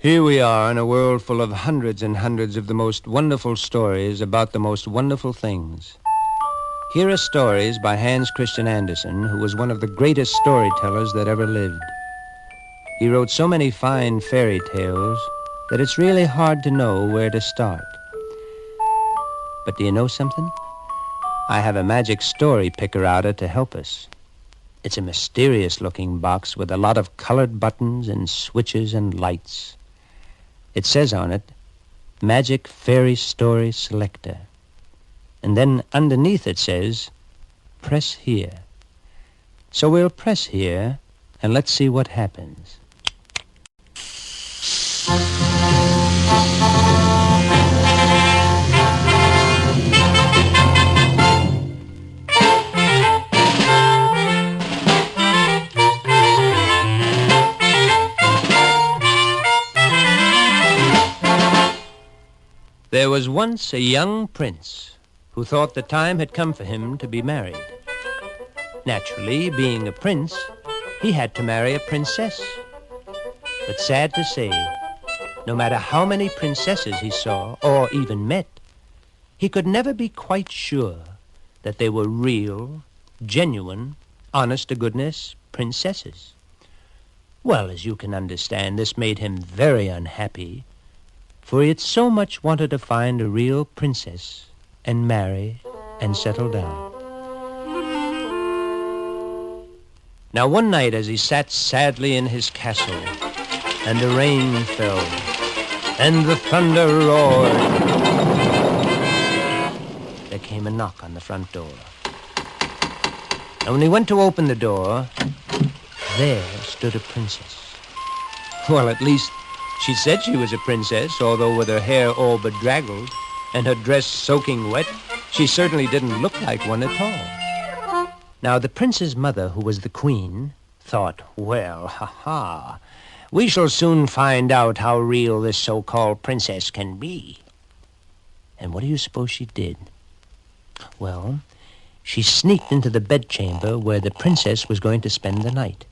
Here we are in a world full of hundreds and hundreds of the most wonderful stories about the most wonderful things. Here are stories by Hans Christian Andersen, who was one of the greatest storytellers that ever lived. He wrote so many fine fairy tales that it's really hard to know where to start. But do you know something? I have a magic story picker outer to help us. It's a mysterious-looking box with a lot of colored buttons and switches and lights. It says on it, Magic Fairy Story Selector. And then underneath it says, press here. So we'll press here, and let's see what happens. There was once a young prince who thought the time had come for him to be married. Naturally, being a prince, he had to marry a princess. But sad to say, no matter how many princesses he saw or even met, he could never be quite sure that they were real, genuine, honest-to-goodness princesses. Well, as you can understand, this made him very unhappy, for he had so much wanted to find a real princess and marry and settle down. Now one night as he sat sadly in his castle, and the rain fell, and the thunder roared, there came a knock on the front door. And when he went to open the door, there stood a princess. Well, at least she said she was a princess, although with her hair all bedraggled and her dress soaking wet, she certainly didn't look like one at all. Now, the prince's mother, who was the queen, thought, well, we shall soon find out how real this so-called princess can be. And what do you suppose she did? Well, she sneaked into the bedchamber where the princess was going to spend the night.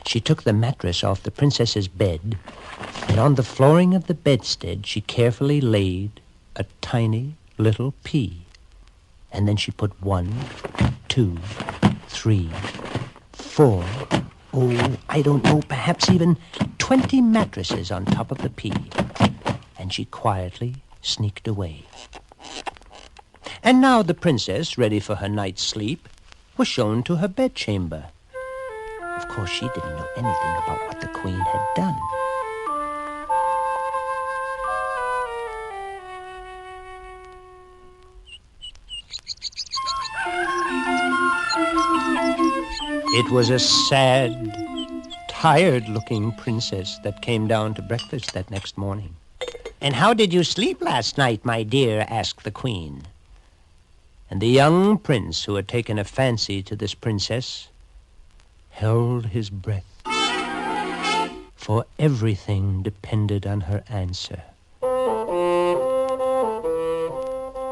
She took the mattress off the princess's bed, and on the flooring of the bedstead she carefully laid a tiny little pea. And then she put 1, 2, 3, 4, I don't know, perhaps even 20 mattresses on top of the pea. And she quietly sneaked away. And now the princess, ready for her night's sleep, was shown to her bedchamber. Of course, she didn't know anything about what the queen had done. It was a sad, tired-looking princess that came down to breakfast that next morning. "And how did you sleep last night, my dear?" asked the queen. And the young prince, who had taken a fancy to this princess, held his breath, for everything depended on her answer.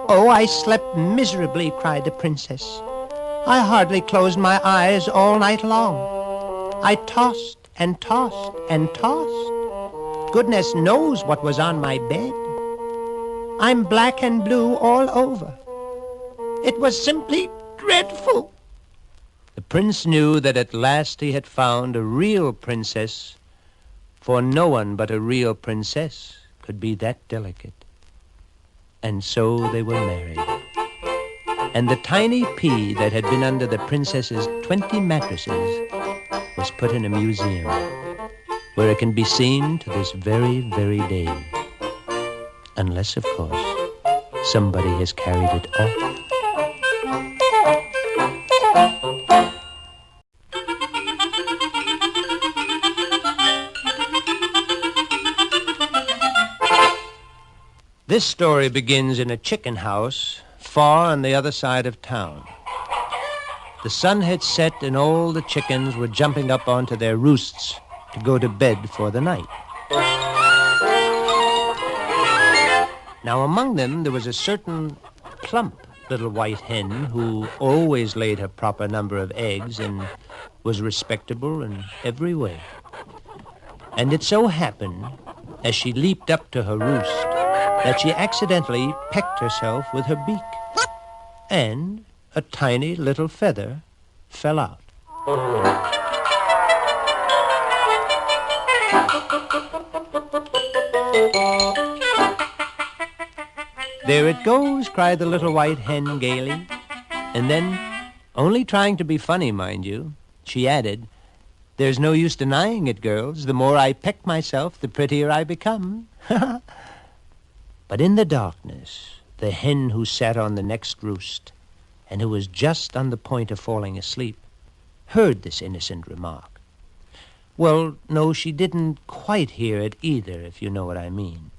"Oh, I slept miserably," cried the princess. "I hardly closed my eyes all night long. I tossed and tossed and tossed. Goodness knows what was on my bed. I'm black and blue all over. It was simply dreadful." The prince knew that at last he had found a real princess, for no one but a real princess could be that delicate. And so they were married. And the tiny pea that had been under the princess's 20 mattresses was put in a museum, where it can be seen to this very, very day. Unless, of course, somebody has carried it off. This story begins in a chicken house far on the other side of town. The sun had set and all the chickens were jumping up onto their roosts to go to bed for the night. Now among them there was a certain plump little white hen who always laid her proper number of eggs and was respectable in every way. And it so happened, as she leaped up to her roost that she accidentally pecked herself with her beak, and a tiny little feather fell out. "There it goes," cried the little white hen gaily. And then, only trying to be funny, mind you, she added, "There's no use denying it, girls. The more I peck myself, the prettier I become." But in the darkness, the hen who sat on the next roost, and who was just on the point of falling asleep, heard this innocent remark. Well, no, she didn't quite hear it either, if you know what I mean.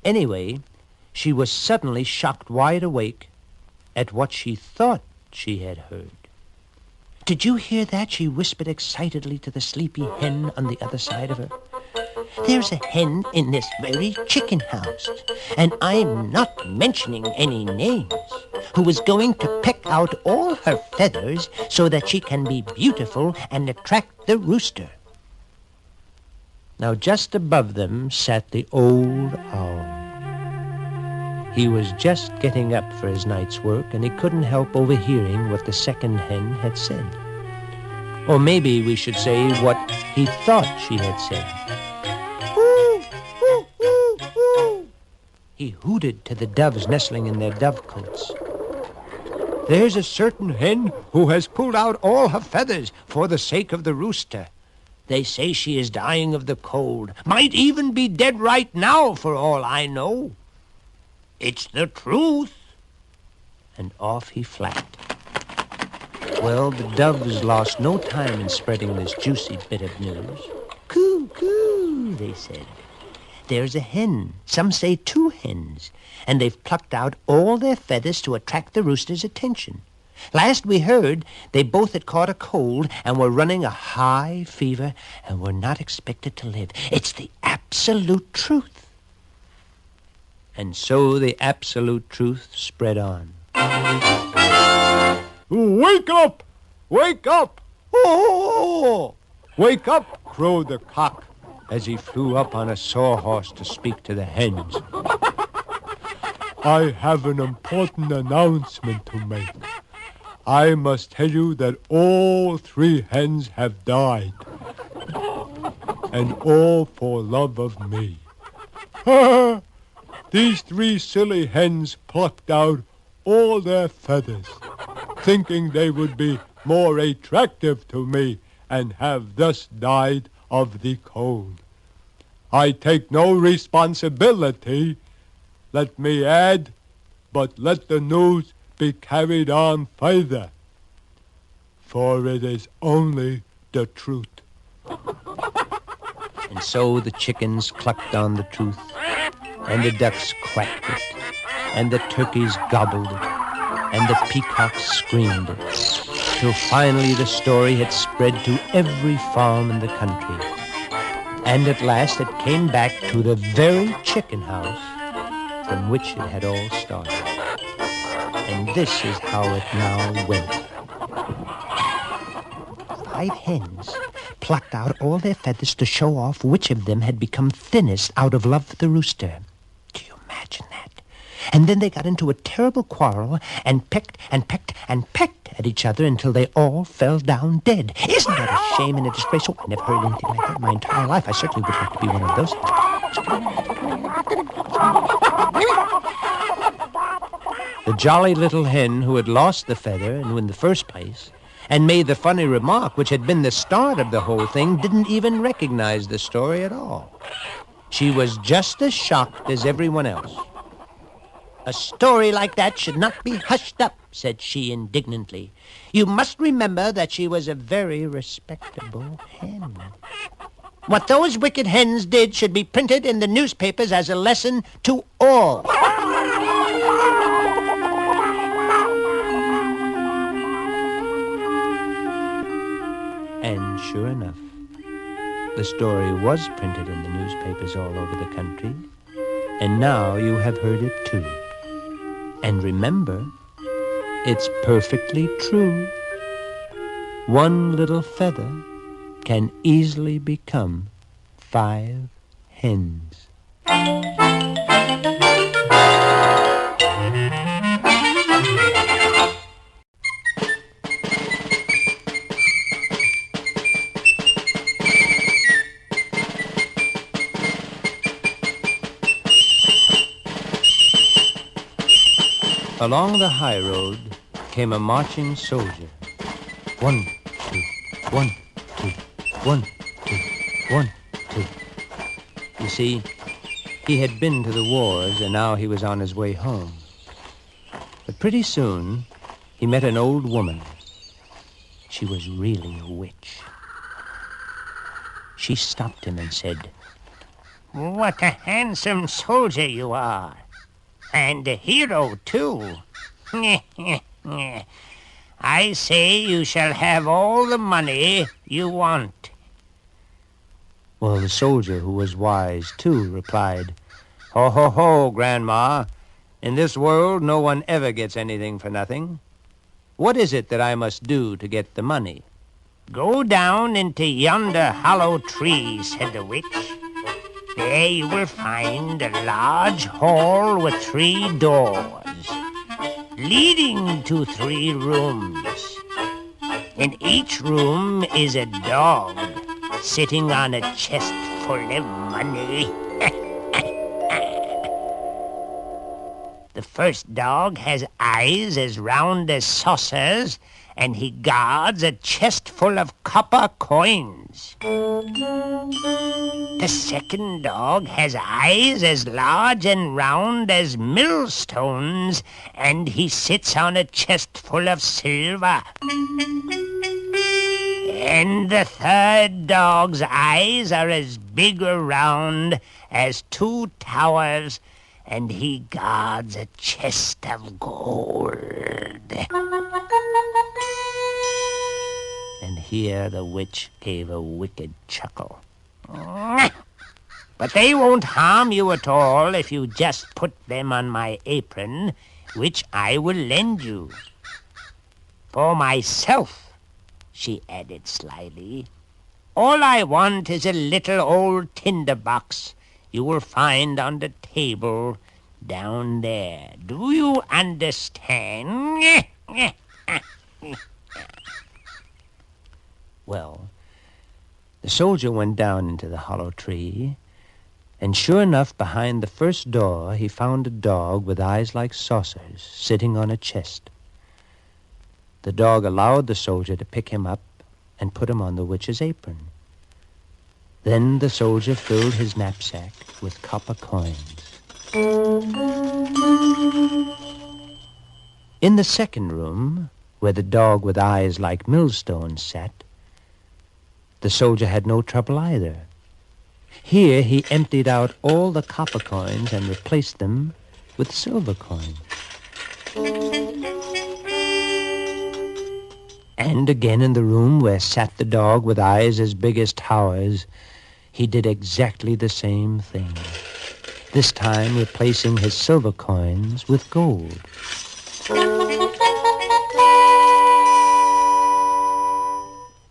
Anyway, she was suddenly shocked wide awake at what she thought she had heard. "Did you hear that?" she whispered excitedly to the sleepy hen on the other side of her. "There's a hen in this very chicken house, and I'm not mentioning any names, who is going to peck out all her feathers so that she can be beautiful and attract the rooster." Now, just above them sat the old owl. He was just getting up for his night's work, and he couldn't help overhearing what the second hen had said. Or maybe we should say what he thought she had said. "Ooh, ooh, ooh, ooh." He hooted to the doves nestling in their dovecotes. "There's a certain hen who has pulled out all her feathers for the sake of the rooster. They say she is dying of the cold, might even be dead right now for all I know. It's the truth." And off he flapped. Well, the doves lost no time in spreading this juicy bit of news. "Coo, coo," they said. "There's a hen, some say 2 hens, and they've plucked out all their feathers to attract the rooster's attention. Last we heard, they both had caught a cold and were running a high fever and were not expected to live. It's the absolute truth." And so the absolute truth spread on. "Wake up! Wake up! Oh! Wake up!" crowed the cock as he flew up on a sawhorse to speak to the hens. "I have an important announcement to make. I must tell you that all 3 hens have died, and all for love of me. These 3 silly hens plucked out all their feathers, thinking they would be more attractive to me, and have thus died of the cold. I take no responsibility, let me add, but let the news be carried on further, for it is only the truth." And so the chickens clucked on the truth, and the ducks quacked it, and the turkeys gobbled it, and the peacocks screamed it, till finally the story had spread to every farm in the country. And at last it came back to the very chicken house from which it had all started. And this is how it now went. 5 hens plucked out all their feathers to show off which of them had become thinnest out of love for the rooster. Do you imagine that? And then they got into a terrible quarrel and pecked and pecked and pecked at each other until they all fell down dead. Isn't that a shame and a disgrace? Oh, I never heard anything like that in my entire life. I certainly would like to be one of those. The jolly little hen who had lost the feather and in the first place and made the funny remark which had been the start of the whole thing didn't even recognize the story at all. She was just as shocked as everyone else. "A story like that should not be hushed up," said she indignantly. "You must remember that she was a very respectable hen. What those wicked hens did should be printed in the newspapers as a lesson to all." And sure enough, the story was printed in the newspapers all over the country, and now you have heard it too. And remember, it's perfectly true. One little feather can easily become 5 hens. Along the high road came a marching soldier. 1, 2, 1, 2, 1, 2, 1, 2. You see, he had been to the wars, and now he was on his way home. But pretty soon, he met an old woman. She was really a witch. She stopped him and said, "What a handsome soldier you are. And a hero, too. I say you shall have all the money you want." Well, the soldier, who was wise, too, replied, "Ho, ho, ho, Grandma. In this world, no one ever gets anything for nothing. What is it that I must do to get the money?" "Go down into yonder hollow tree," said the witch. "There you will find a large hall with 3 doors, leading to 3 rooms. In each room is a dog sitting on a chest full of money. The first dog has eyes as round as saucers, and he guards a chest full of copper coins. The second dog has eyes as large and round as millstones, and he sits on a chest full of silver. And the third dog's eyes are as big around as 2 towers, and he guards a chest of gold." And here the witch gave a wicked chuckle. "But they won't harm you at all if you just put them on my apron, which I will lend you. For myself," she added slyly, "all I want is a little old tinderbox you will find on the table down there. Do you understand?" Well, the soldier went down into the hollow tree, and sure enough, behind the first door, he found a dog with eyes like saucers sitting on a chest. The dog allowed the soldier to pick him up and put him on the witch's apron. Then the soldier filled his knapsack with copper coins. In the second room, where the dog with eyes like millstones sat, the soldier had no trouble either. Here he emptied out all the copper coins and replaced them with silver coins. And again in the room where sat the dog with eyes as big as towers, he did exactly the same thing, this time replacing his silver coins with gold.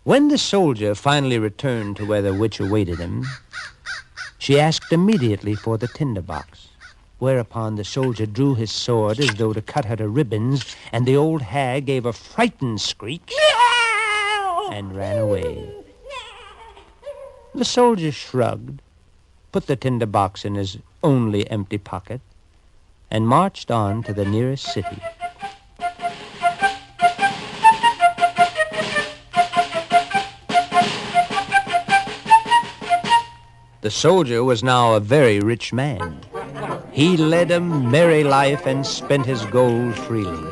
When the soldier finally returned to where the witch awaited him, she asked immediately for the tinderbox, whereupon the soldier drew his sword as though to cut her to ribbons, and the old hag gave a frightened screech and ran away. The soldier shrugged, put the tinderbox in his only empty pocket, and marched on to the nearest city. The soldier was now a very rich man. He led a merry life and spent his gold freely.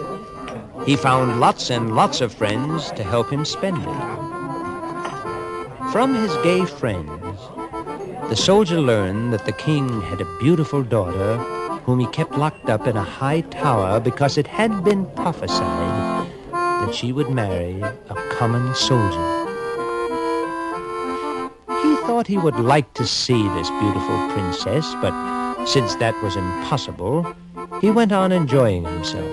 He found lots and lots of friends to help him spend it. From his gay friends, the soldier learned that the king had a beautiful daughter whom he kept locked up in a high tower because it had been prophesied that she would marry a common soldier. He thought he would like to see this beautiful princess, but since that was impossible, he went on enjoying himself.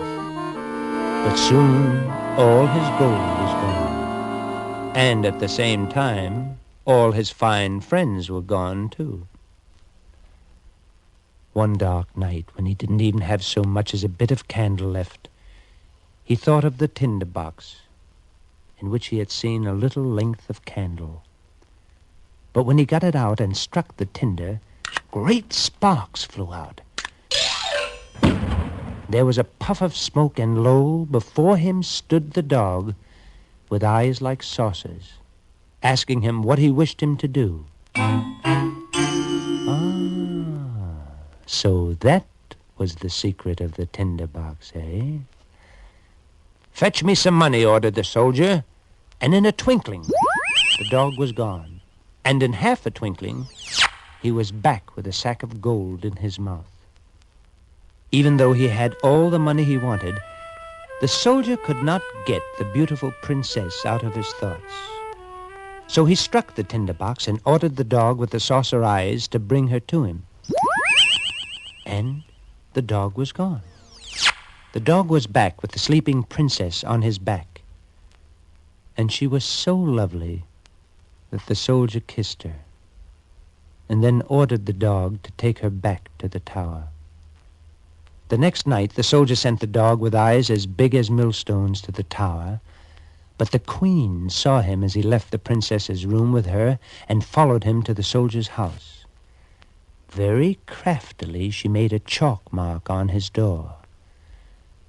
But soon all his gold was gone, and at the same time, all his fine friends were gone, too. One dark night, when he didn't even have so much as a bit of candle left, he thought of the tinderbox, in which he had seen a little length of candle. But when he got it out and struck the tinder, great sparks flew out. There was a puff of smoke, and lo, before him stood the dog, with eyes like saucers, asking him what he wished him to do. So that was the secret of the tinderbox, eh? "Fetch me some money," ordered the soldier, and in a twinkling, the dog was gone. And in half a twinkling, he was back with a sack of gold in his mouth. Even though he had all the money he wanted, the soldier could not get the beautiful princess out of his thoughts. So he struck the tinderbox and ordered the dog with the saucer eyes to bring her to him. And the dog was gone. The dog was back with the sleeping princess on his back. And she was so lovely that the soldier kissed her, and then ordered the dog to take her back to the tower. The next night, the soldier sent the dog with eyes as big as millstones to the tower, but the queen saw him as he left the princess's room with her and followed him to the soldier's house. Very craftily, she made a chalk mark on his door.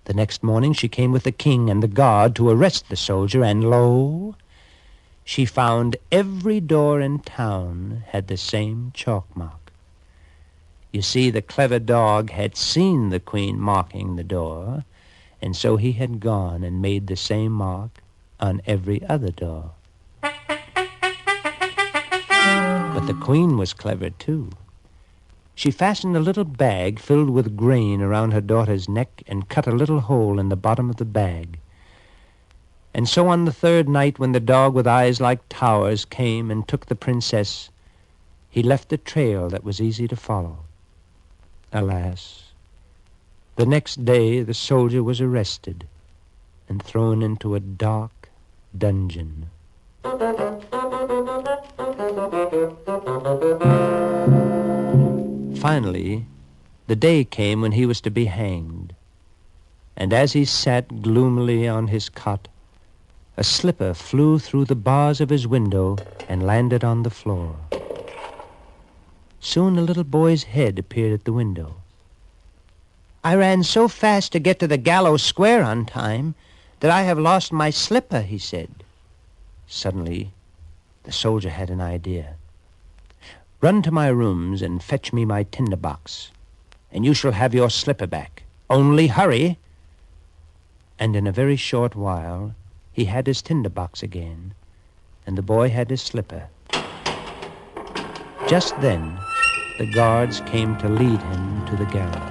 The next morning, she came with the king and the guard to arrest the soldier, and lo, she found every door in town had the same chalk mark. You see, the clever dog had seen the queen marking the door, and so he had gone and made the same mark on every other door. But the queen was clever, too. She fastened a little bag filled with grain around her daughter's neck and cut a little hole in the bottom of the bag. And so on the third night, when the dog with eyes like towers came and took the princess, he left a trail that was easy to follow. Alas, the next day the soldier was arrested and thrown into a dark dungeon. Finally, the day came when he was to be hanged, and as he sat gloomily on his cot, a slipper flew through the bars of his window and landed on the floor. Soon a little boy's head appeared at the window. "I ran so fast to get to the gallows square on time that I have lost my slipper," he said. Suddenly, the soldier had an idea. "Run to my rooms and fetch me my tinderbox, and you shall have your slipper back. Only hurry." And in a very short while, he had his tinderbox again, and the boy had his slipper. Just then, the guards came to lead him to the gallows.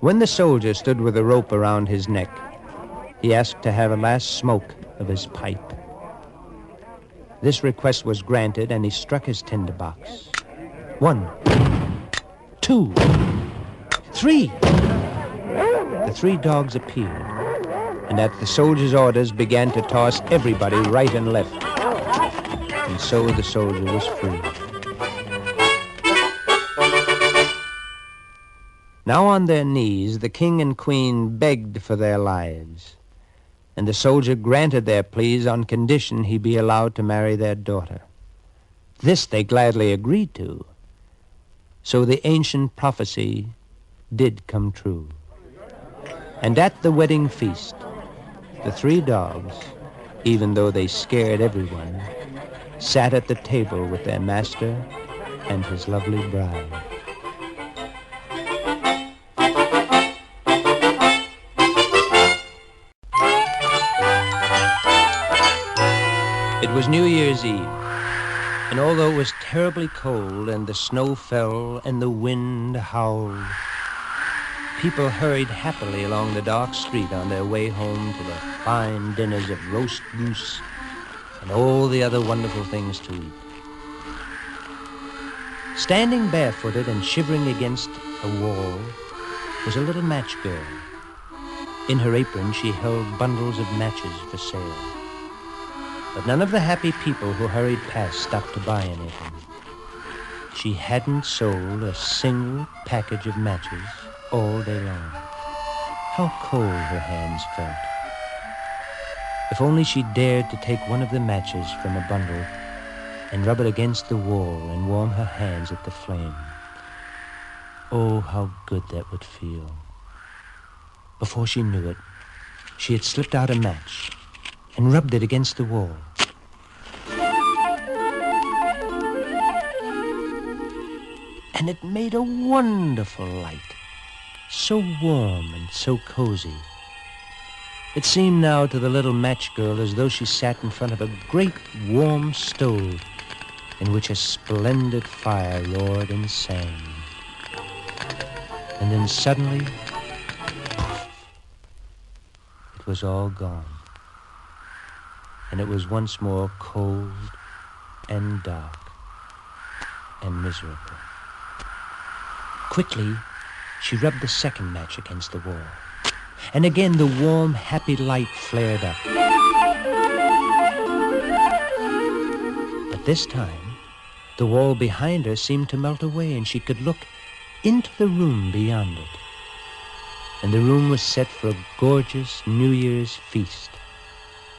When the soldier stood with a rope around his neck, he asked to have a last smoke of his pipe. This request was granted, and he struck his tinderbox. 1, 2, 3. The 3 dogs appeared, and at the soldier's orders began to toss everybody right and left. And so the soldier was free. Now on their knees, the king and queen begged for their lives, and the soldier granted their pleas on condition he be allowed to marry their daughter. This they gladly agreed to, so the ancient prophecy did come true. And at the wedding feast, the 3 dogs, even though they scared everyone, sat at the table with their master and his lovely bride. It was New Year's Eve, and although it was terribly cold and the snow fell and the wind howled, people hurried happily along the dark street on their way home to the fine dinners of roast goose and all the other wonderful things to eat. Standing barefooted and shivering against a wall was a little match girl. In her apron, she held bundles of matches for sale. But none of the happy people who hurried past stopped to buy anything. She hadn't sold a single package of matches all day long. How cold her hands felt. If only she dared to take one of the matches from a bundle and rub it against the wall and warm her hands at the flame. Oh, how good that would feel. Before she knew it, she had slipped out a match and rubbed it against the wall. And it made a wonderful light, so warm and so cozy. It seemed now to the little match girl as though she sat in front of a great warm stove in which a splendid fire roared and sang. And then suddenly, poof, it was all gone. And it was once more cold and dark and miserable. Quickly, she rubbed the second match against the wall. And again the warm, happy light flared up. But this time, the wall behind her seemed to melt away, and she could look into the room beyond it. And the room was set for a gorgeous New Year's feast,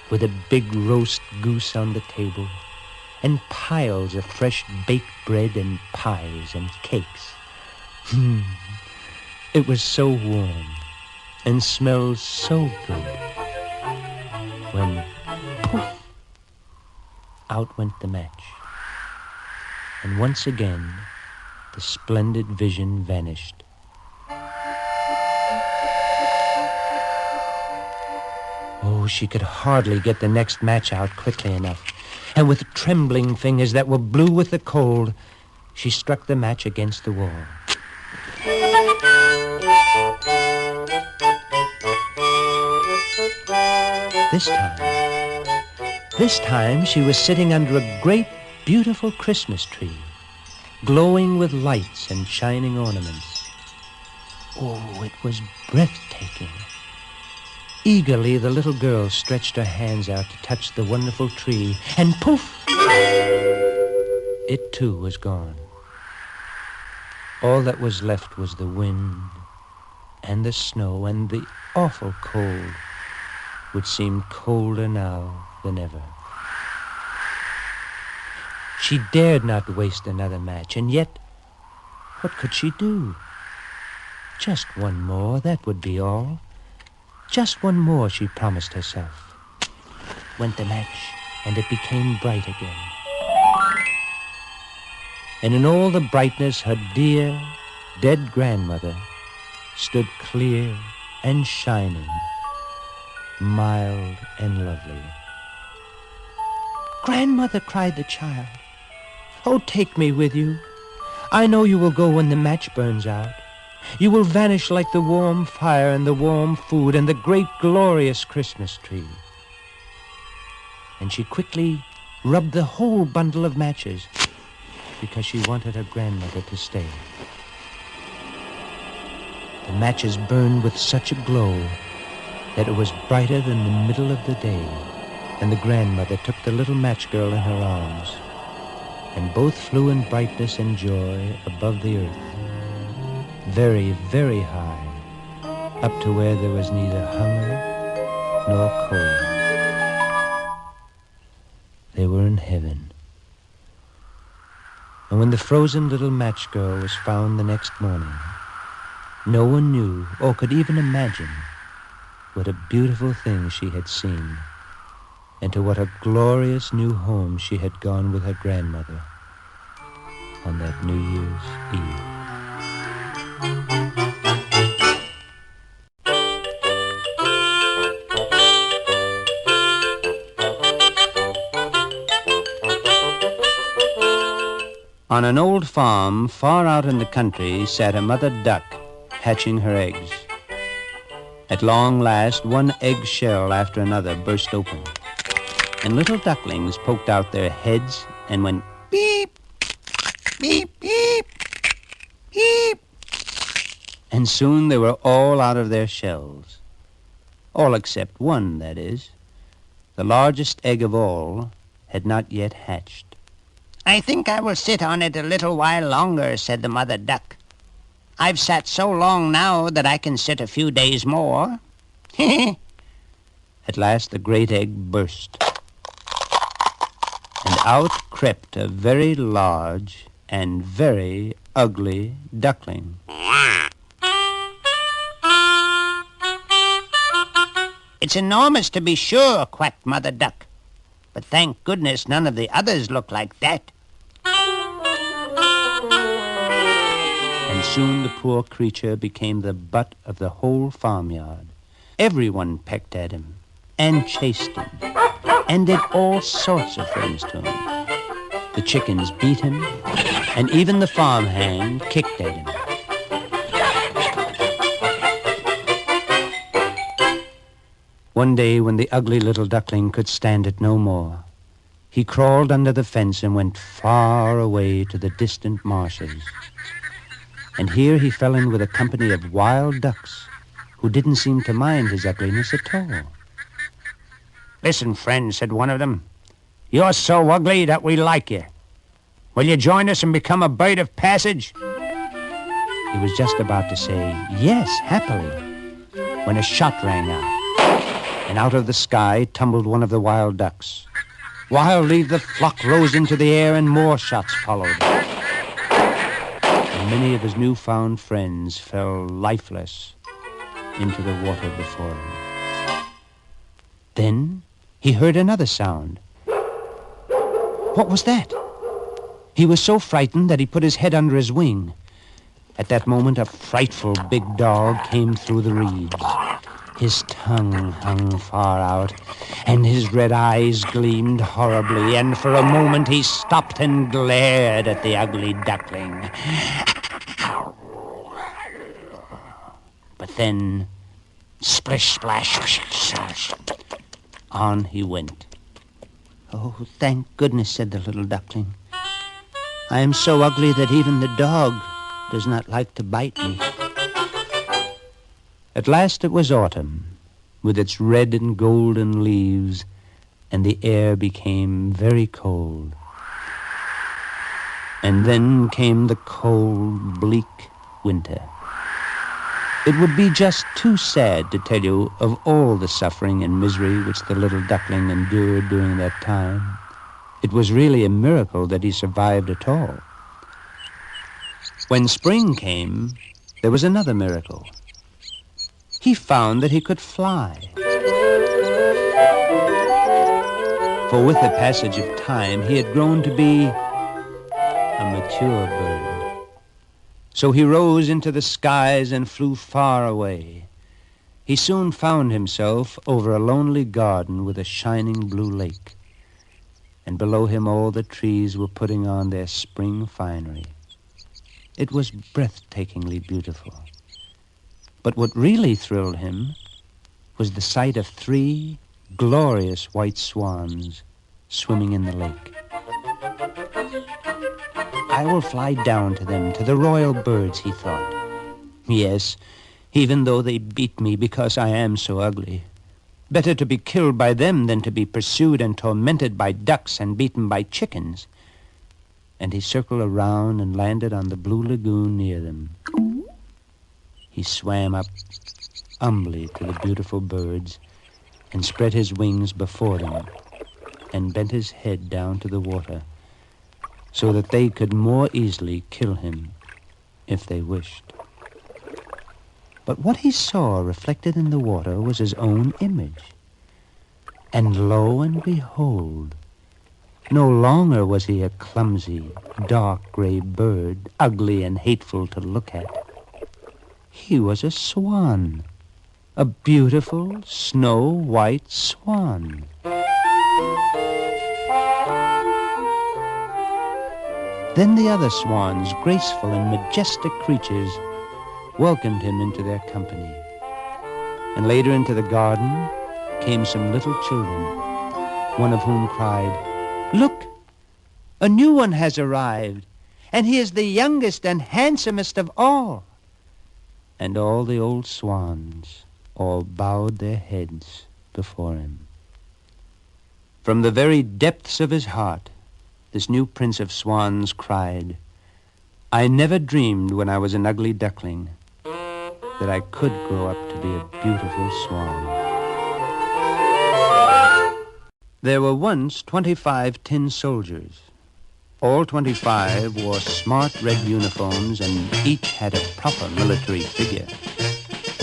with a big roast goose on the table, and piles of fresh baked bread and pies and cakes. It was so warm and smelled so good when, poof, out went the match. And once again, the splendid vision vanished. Oh, she could hardly get the next match out quickly enough. And with trembling fingers that were blue with the cold, she struck the match against the wall. This time she was sitting under a great, beautiful Christmas tree, glowing with lights and shining ornaments. Oh, it was breathtaking. Eagerly, the little girl stretched her hands out to touch the wonderful tree, and poof! It too was gone. All that was left was the wind and the snow and the awful cold, which seemed colder now than ever. She dared not waste another match, and yet, what could she do? Just one more, that would be all. Just one more, she promised herself. Went the match, and it became bright again. And in all the brightness, her dear, dead grandmother stood clear and shining, mild and lovely. "Grandmother," cried the child, "oh, take me with you. I know you will go when the match burns out. You will vanish like the warm fire and the warm food and the great glorious Christmas tree." And she quickly rubbed the whole bundle of matches because she wanted her grandmother to stay. The matches burned with such a glow that it was brighter than the middle of the day, and the grandmother took the little match girl in her arms, and both flew in brightness and joy above the earth, very, very high, up to where there was neither hunger nor cold. They were in heaven. And when the frozen little match girl was found the next morning, no one knew or could even imagine what a beautiful thing she had seen, and to what a glorious new home she had gone with her grandmother on that New Year's Eve. On an old farm far out in the country sat a mother duck hatching her eggs. At long last, one egg shell after another burst open, and little ducklings poked out their heads and went beep, beep, beep, beep. And soon they were all out of their shells. All except one, that is. The largest egg of all had not yet hatched. I think I will sit on it a little while longer, said the mother duck. I've sat so long now that I can sit a few days more. At last the great egg burst, and out crept a very large and very ugly duckling. It's enormous to be sure, quacked Mother Duck. But thank goodness none of the others look like that. And soon the poor creature became the butt of the whole farmyard. Everyone pecked at him and chased him and did all sorts of things to him. The chickens beat him, and even the farmhand kicked at him. One day, when the ugly little duckling could stand it no more, he crawled under the fence and went far away to the distant marshes. And here he fell in with a company of wild ducks who didn't seem to mind his ugliness at all. Listen, friend, said one of them. You're so ugly that we like you. Will you join us and become a bird of passage? He was just about to say yes, happily, when a shot rang out. And out of the sky tumbled one of the wild ducks. Wildly the flock rose into the air and more shots followed. And many of his newfound friends fell lifeless into the water before him. Then he heard another sound. What was that? He was so frightened that he put his head under his wing. At that moment, a frightful big dog came through the reeds. His tongue hung far out, and his red eyes gleamed horribly, and for a moment he stopped and glared at the ugly duckling. But then, splish, splash, on he went. Oh, thank goodness, said the little duckling. I am so ugly that even the dog does not like to bite me. At last it was autumn, with its red and golden leaves, and the air became very cold. And then came the cold, bleak winter. It would be just too sad to tell you of all the suffering and misery which the little duckling endured during that time. It was really a miracle that he survived at all. When spring came, there was another miracle. He found that he could fly. For with the passage of time, he had grown to be a mature bird. So he rose into the skies and flew far away. He soon found himself over a lonely garden with a shining blue lake. And below him all the trees were putting on their spring finery. It was breathtakingly beautiful. But what really thrilled him was the sight of 3 glorious white swans swimming in the lake. I will fly down to them, to the royal birds, he thought. Yes, even though they beat me because I am so ugly. Better to be killed by them than to be pursued and tormented by ducks and beaten by chickens. And he circled around and landed on the blue lagoon near them. He swam up humbly to the beautiful birds and spread his wings before them and bent his head down to the water so that they could more easily kill him if they wished. But what he saw reflected in the water was his own image. And lo and behold, no longer was he a clumsy, dark gray bird, ugly and hateful to look at. He was a swan, a beautiful snow-white swan. Then the other swans, graceful and majestic creatures, welcomed him into their company. And later into the garden came some little children, one of whom cried, "Look, a new one has arrived, and he is the youngest and handsomest of all." And all the old swans all bowed their heads before him. From the very depths of his heart, this new prince of swans cried, "I never dreamed when I was an ugly duckling that I could grow up to be a beautiful swan." There were once 25 tin soldiers. All 25 wore smart red uniforms and each had a proper military figure,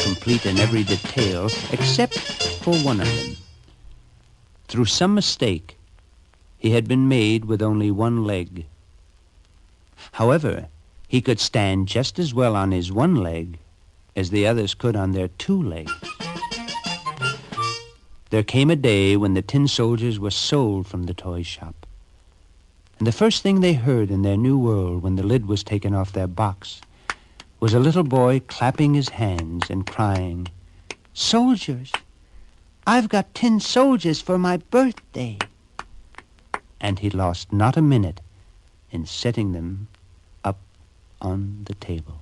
complete in every detail except for one of them. Through some mistake, he had been made with only one leg. However, he could stand just as well on his one leg as the others could on their 2 legs. There came a day when the tin soldiers were sold from the toy shop. And the first thing they heard in their new world when the lid was taken off their box was a little boy clapping his hands and crying, "Soldiers! I've got tin soldiers for my birthday." And he lost not a minute in setting them up on the table.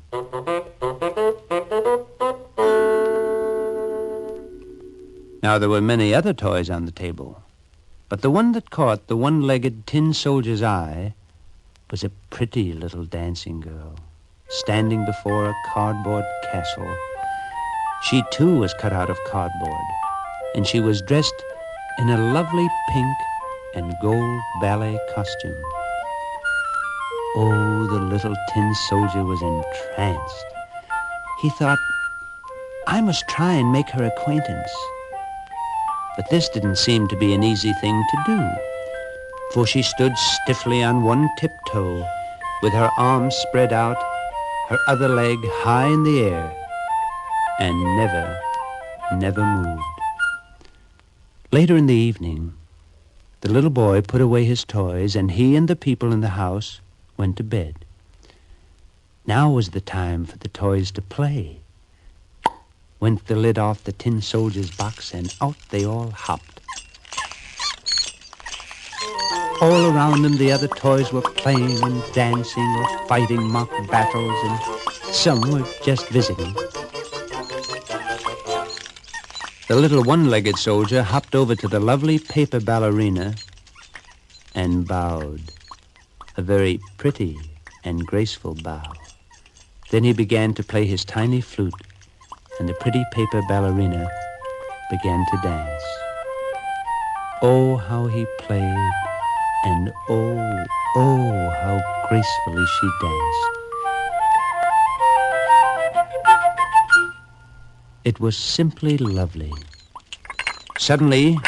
Now there were many other toys on the table, but the one that caught the one-legged tin soldier's eye was a pretty little dancing girl standing before a cardboard castle. She too was cut out of cardboard, and she was dressed in a lovely pink and gold ballet costume. Oh, the little tin soldier was entranced. He thought, "I must try and make her acquaintance." But this didn't seem to be an easy thing to do, for she stood stiffly on one tiptoe, with her arms spread out, her other leg high in the air, and never moved. Later in the evening, the little boy put away his toys, and he and the people in the house went to bed. Now was the time for the toys to play. Went the lid off the tin soldier's box, and out they all hopped. All around them, the other toys were playing and dancing or fighting mock battles, and some were just visiting. The little one-legged soldier hopped over to the lovely paper ballerina and bowed, a very pretty and graceful bow. Then he began to play his tiny flute, and the pretty paper ballerina began to dance. Oh, how he played, and oh, how gracefully she danced. It was simply lovely. Suddenly,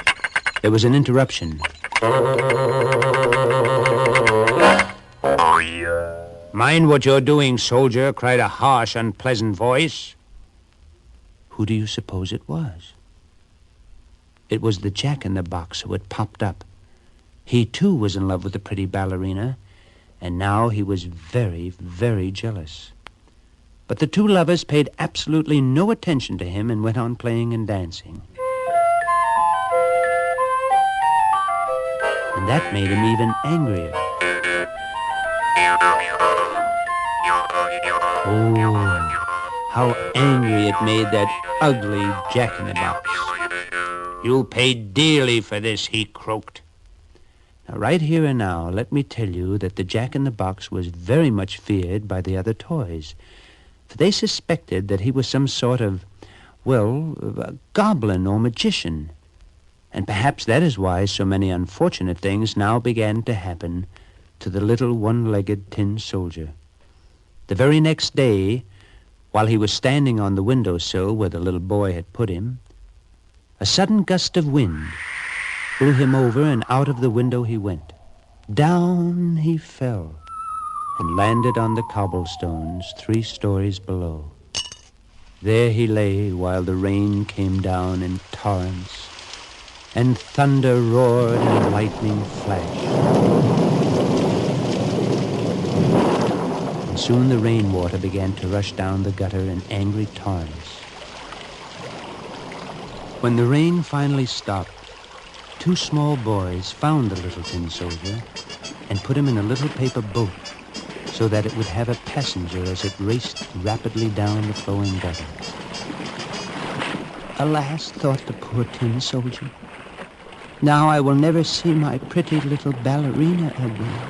there was an interruption. "Mind what you're doing, soldier," cried a harsh, unpleasant voice. Who do you suppose it was? It was the Jack-in-the-Box who had popped up. He, too, was in love with the pretty ballerina, and now he was very, very jealous. But the 2 lovers paid absolutely no attention to him and went on playing and dancing. And that made him even angrier. Oh, how angry it made that ugly Jack-in-the-Box. "You'll pay dearly for this," he croaked. Now, right here and now, let me tell you that the Jack-in-the-Box was very much feared by the other toys, for they suspected that he was some sort of, a goblin or magician. And perhaps that is why so many unfortunate things now began to happen to the little one-legged tin soldier. The very next day, while he was standing on the windowsill where the little boy had put him, a sudden gust of wind blew him over, and out of the window he went. Down he fell and landed on the cobblestones 3 stories below. There he lay while the rain came down in torrents, and thunder roared and lightning flashed. And soon the rainwater began to rush down the gutter in angry torrents. When the rain finally stopped, 2 small boys found the little tin soldier and put him in a little paper boat so that it would have a passenger as it raced rapidly down the flowing gutter. Alas, thought the poor tin soldier, now I will never see my pretty little ballerina again.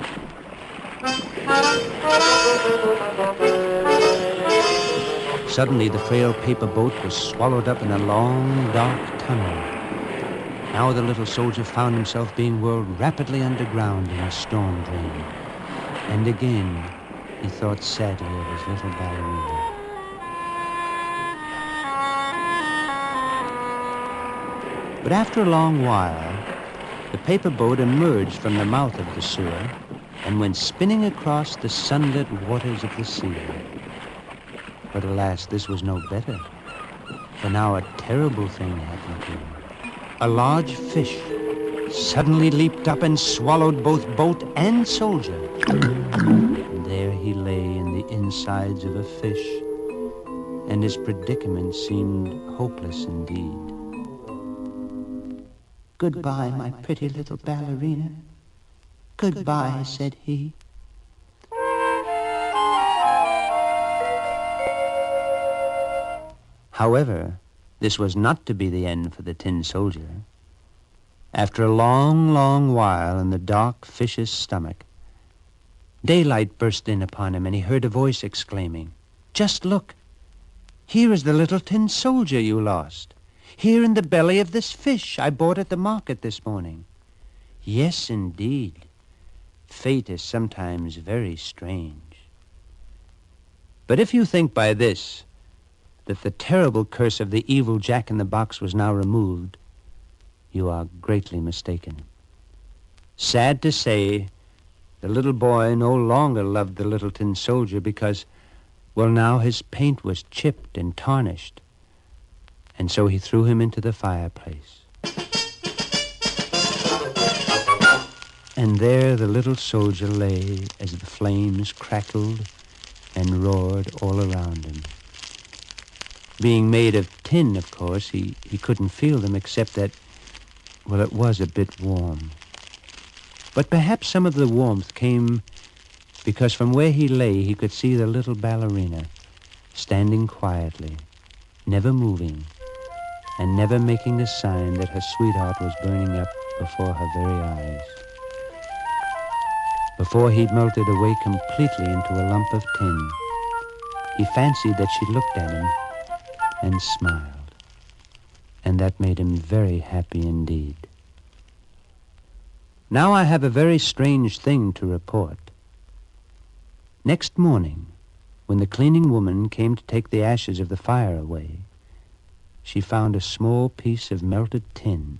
Suddenly, the frail paper boat was swallowed up in a long, dark tunnel. Now the little soldier found himself being whirled rapidly underground in a storm drain. And again, he thought sadly of his little ballerina. But after a long while, the paper boat emerged from the mouth of the sewer and went spinning across the sunlit waters of the sea. But alas, this was no better, for now a terrible thing happened to him. A large fish suddenly leaped up and swallowed both boat and soldier. And there he lay in the insides of a fish, and his predicament seemed hopeless indeed. "Goodbye, my pretty little ballerina. Goodbye," said he. However, this was not to be the end for the tin soldier. After a long, long while in the dark fish's stomach, daylight burst in upon him, and he heard a voice exclaiming, "Just look! Here is the little tin soldier you lost. Here in the belly of this fish I bought at the market this morning." Yes, indeed. Fate is sometimes very strange. But if you think by this that the terrible curse of the evil Jack-in-the-Box was now removed, you are greatly mistaken. Sad to say, the little boy no longer loved the little tin soldier because, well, now his paint was chipped and tarnished, and so he threw him into the fireplace. And there the little soldier lay as the flames crackled and roared all around him. Being made of tin, of course, he couldn't feel them except that, well, it was a bit warm. But perhaps some of the warmth came because from where he lay he could see the little ballerina standing quietly, never moving, and never making a sign that her sweetheart was burning up before her very eyes. Before he'd melted away completely into a lump of tin, he fancied that she looked at him and smiled, and that made him very happy indeed. Now I have a very strange thing to report. Next morning, when the cleaning woman came to take the ashes of the fire away, she found a small piece of melted tin.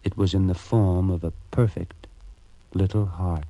It was in the form of a perfect little heart.